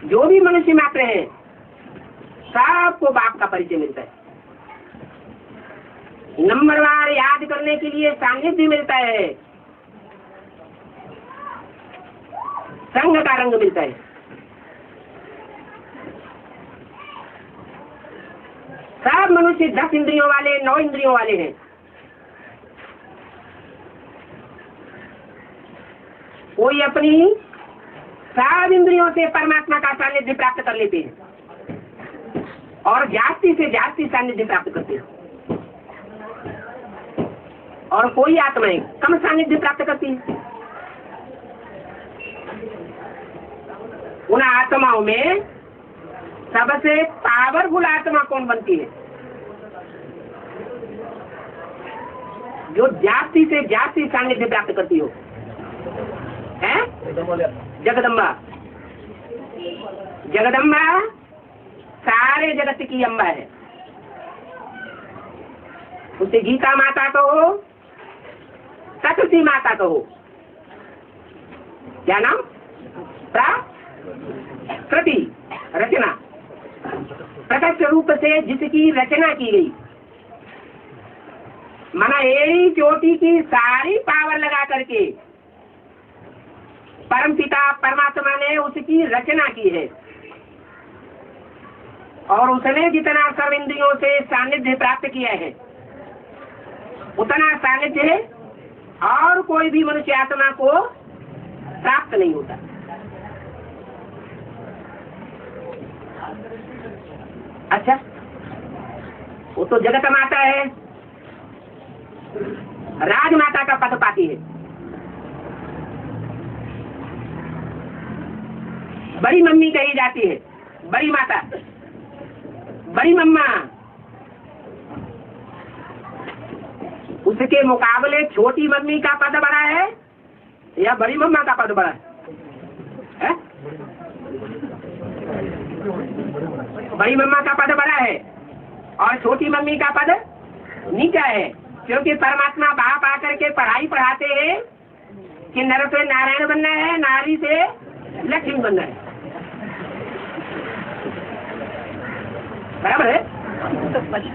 जो भी मनुष्य मात्र है सबको बाप का परिचय मिलता है। नंबरवार याद करने के लिए सानिध्य मिलता है, संग का रंग मिलता है। सब मनुष्य 10 इंद्रियों वाले 9 इंद्रियों वाले हैं। कोई अपनी सब इंद्रियों से परमात्मा का सानिध्य प्राप्त कर लेते हैं और जास्ती से जास्ती सानिध्य प्राप्त करते हैं, और कोई आत्माएं कम सानिध्य प्राप्त करती है। उन आत्माओं में सबसे पावरफुल आत्मा कौन बनती है? जो जास्ती से जास्ती सानिध्य प्राप्त करती हो, है जगदम्बा। जगदम्बा सारे जगत की अम्बा है। उसे गीता माता कहो, सतसी माता कहो, क्या नाम? प्रकृति रचना, प्रकट रूप से जिसकी रचना की गई, माना एड़ी चोटी की सारी पावर लगा करके परम पिता परमात्मा ने उसकी रचना की है, और उसने जितना सर्व इंद्रियों से सानिध्य प्राप्त किया है उतना सानिध्य और कोई भी मनुष्य आत्मा को प्राप्त नहीं होता। अच्छा, वो तो जगत माता है, राजमाता का पद पाती है। बड़ी मम्मी कही जाती है, बड़ी माता, बड़ी मम्मा। उसके मुकाबले छोटी मम्मी का पद बड़ा है या बड़ी मम्मा का पद बड़ा है? बड़ी मम्मा का पद बड़ा है और छोटी मम्मी का पद नीचा है, क्योंकि परमात्मा बाप आकर के पढ़ाई पढ़ाते हैं कि नर से नारायण बनना है, नारी से लक्ष्मी बनना है। बराबर है?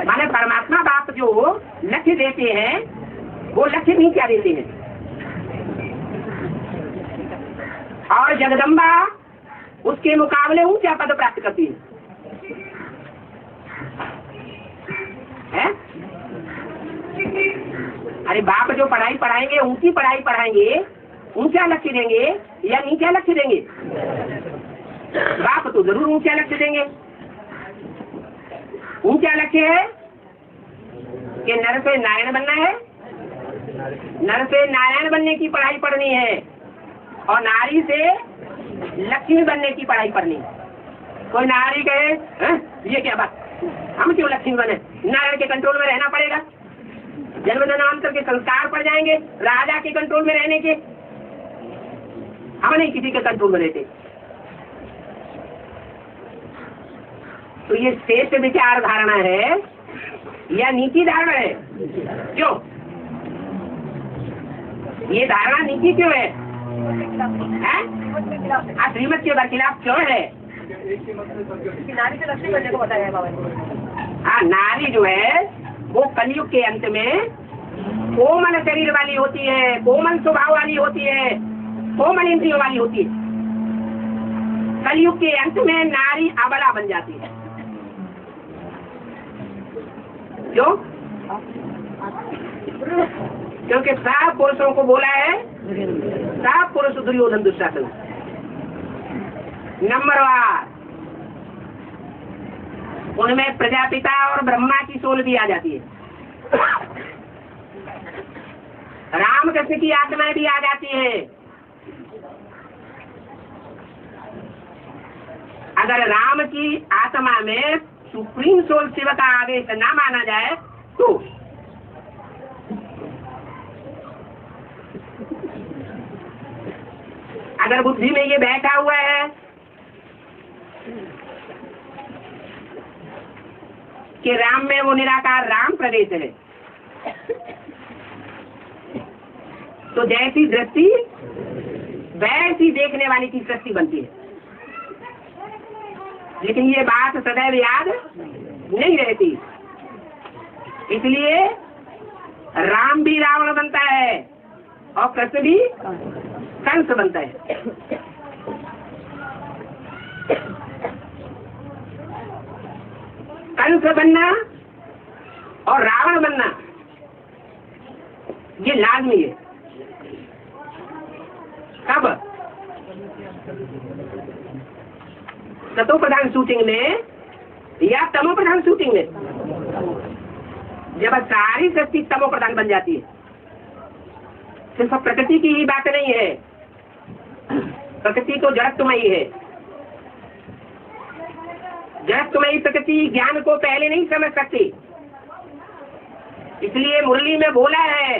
माने परमात्मा बाप जो लक्ष्य देते हैं वो लक्ष्य नहीं क्या देते हैं, और जगदम्बा उसके मुकाबले ऊंचा पद प्राप्त करती है? अरे बाप जो पढ़ाई पढ़ाएंगे, ऊंची पढ़ाई पढ़ाएंगे, ऊंचा लक्ष्य देंगे या नीचा लक्ष्य देंगे? बाप तो जरूर ऊंचा लक्ष्य देंगे। ऊंचा लक्ष्य है कि नर से नारायण बनना है, नर से नारायण बनने की पढ़ाई पढ़नी है और नारी से लक्ष्मी बनने की पढ़ाई पढ़नी है। कोई नारी कहे ये क्या बात, हम क्यों लक्ष्मी बने? नारायण के कंट्रोल में रहना पड़ेगा, जन्म जन्मांतर के संस्कार पड़ जाएंगे राजा के कंट्रोल में रहने के, हम नहीं किसी के कंट्रोल में रहते। तो ये श्रेष्ठ विचार धारणा है या नीची धारणा है? क्यों ये धारणा नीची क्यों है? श्रीमत के बरखिलाफ क्यों है? नारी से लक्ष्मी बनने को बताया है बाबा। हाँ, नारी जो है वो कलयुग के अंत में कोमल शरीर वाली होती है, कोमल स्वभाव वाली होती है, कोमल इंद्रियों वाली होती है। कलयुग के अंत में नारी अबला बन जाती है। क्यों? क्योंकि सब पुरुषों को बोला है, सब पुरुष दुर्योधन दुशासन। नंबरवार उनमें प्रजापिता और ब्रह्मा की सोल भी आ जाती है, रामकृष्ण की आत्माएं भी आ जाती है। अगर राम की आत्मा में सुप्रीम सोल शिव का आदेश ना माना जाए तो अगर बुद्धि में ये बैठा हुआ है कि राम में वो निराकार राम प्रदेश है, तो जैसी दृष्टि वैसी देखने वाली की दृष्टि बनती है। लेकिन ये बात सदैव याद नहीं रहती, इसलिए राम भी रावण बनता है और कृष्ण भी कंस बनता है। कंस बनना और रावण बनना ये लाजमी है। कब? सतो प्रधान शूटिंग में या तमो प्रधान शूटिंग में? जब सारी शक्ति तमो प्रधान बन जाती है। सिर्फ प्रकृति की ही बात नहीं है, प्रकृति तो जड़त्वमयी है। जड़त्वमयी प्रकृति ज्ञान को पहले नहीं समझ सकती, इसलिए मुरली में बोला है,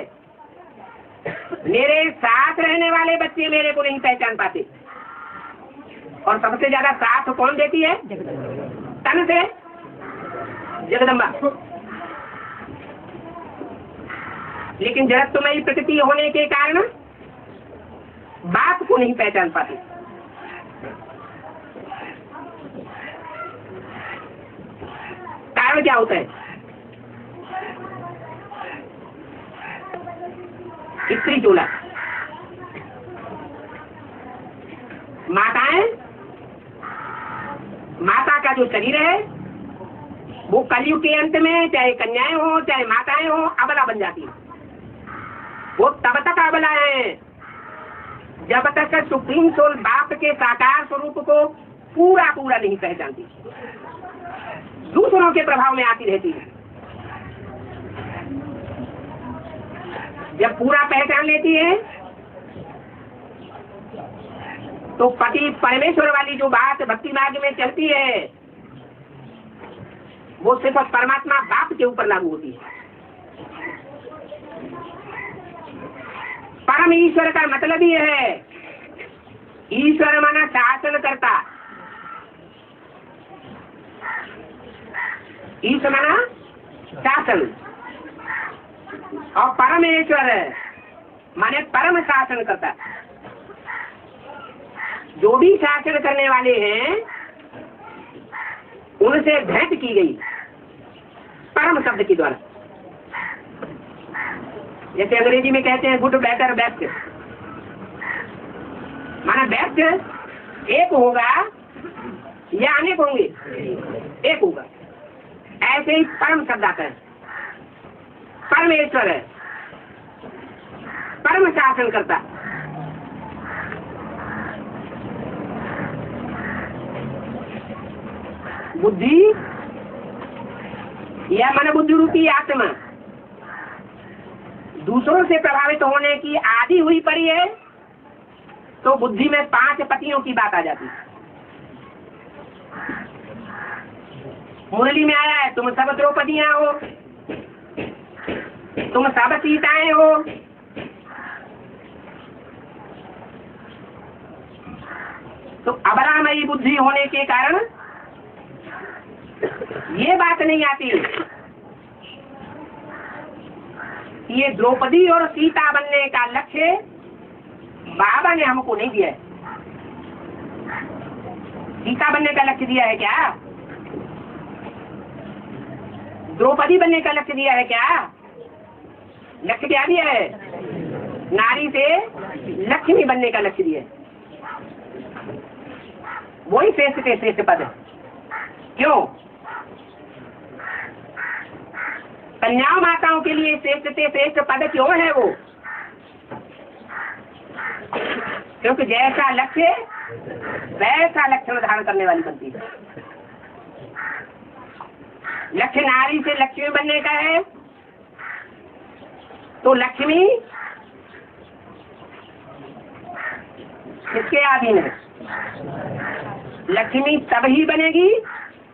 मेरे साथ रहने वाले बच्चे मेरे को नहीं पहचान पाते। और सबसे ज्यादा साथ कौन देती है? तन से जगदम्बा। लेकिन जड़त्वमयी प्रकृति होने के कारण बात को नहीं पहचान पाती। कारण क्या होता है? स्त्री चूल्हा, माताएं, माता का जो शरीर है वो कलयुग के अंत में चाहे कन्याएं हो चाहे माताएं हो अबला बन जाती है। वो तब तक अबला है जब तक सुप्रीम सोल बाप के साकार स्वरूप को पूरा पूरा नहीं पहचानती, दूसरों के प्रभाव में आती रहती है। जब पूरा पहचान लेती है तो पति परमेश्वर वाली जो बात भक्ति मार्ग में चलती है वो सिर्फ परमात्मा बाप के ऊपर लागू होती है। परम ईश्वर का मतलब ही है, ईश्वर माना शासन करता, ईश्वर माना शासन, और परमेश्वर माने परम शासन करता। जो भी शासन करने वाले हैं उनसे भेंट की गई परम शब्द के द्वारा। जैसे अंग्रेजी में कहते हैं गुड बेटर बेस्ट, माना बेस्ट एक होगा या अनेक होंगे? एक होगा। ऐसे ही परम शब्द आता है, परमेश्वर है, परम शासन करता। बुद्धि या मन बुद्धि रूपी आत्मा दूसरों से प्रभावित होने की आदि हुई पड़ी है तो बुद्धि में 5 पतियों की बात आ जाती है। मुरली में आया है, तुम सब द्रौपदियां हो, तुम सब सीताएं हो। तो अबलामयी बुद्धि होने के कारण ये बात नहीं आती, ये द्रौपदी और सीता बनने का लक्ष्य बाबा ने हमको नहीं दिया है। सीता बनने का लक्ष्य दिया है क्या? द्रौपदी बनने का लक्ष्य दिया है क्या? लक्ष्य क्या दिया है? नारी से लक्ष्मी बनने का लक्ष्य दिया है। वही श्रेष्ठ के श्रेष्ठ पद है। क्यों? कन्याओं माताओं के लिए श्रेष्ठ से श्रेष्ठ पद क्यों है वो? क्योंकि जैसा लक्ष्य वैसा लक्षण धारण करने वाली बनती है। लक्ष्य नारी से लक्ष्मी बनने का है तो लक्ष्मी किसके अधीन है? लक्ष्मी तब ही बनेगी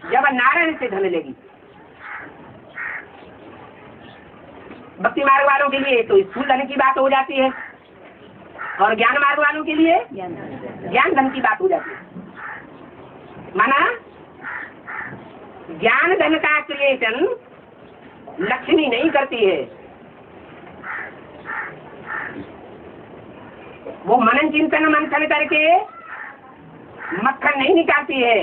जब नारायण से धन लेगी। भक्ति मार्ग वालों के लिए तो स्थूल धन की बात हो जाती है और ज्ञान मार्ग वालों के लिए ज्ञान धन की बात हो जाती है। माना ज्ञान धन का क्रिएशन लक्ष्मी नहीं करती है, वो मनन चिंतन मंथन करके मक्खन नहीं निकालती है,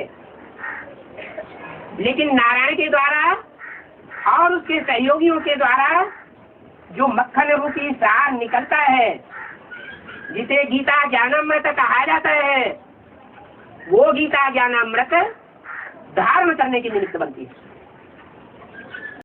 लेकिन नारायण के द्वारा और उसके सहयोगियों के द्वारा जो मक्खन रूपी सार निकलता है, जिसे गीता ज्ञानामृत कहा जाता है, वो गीता ज्ञानामृत धारण करने के निमित्त बनती है।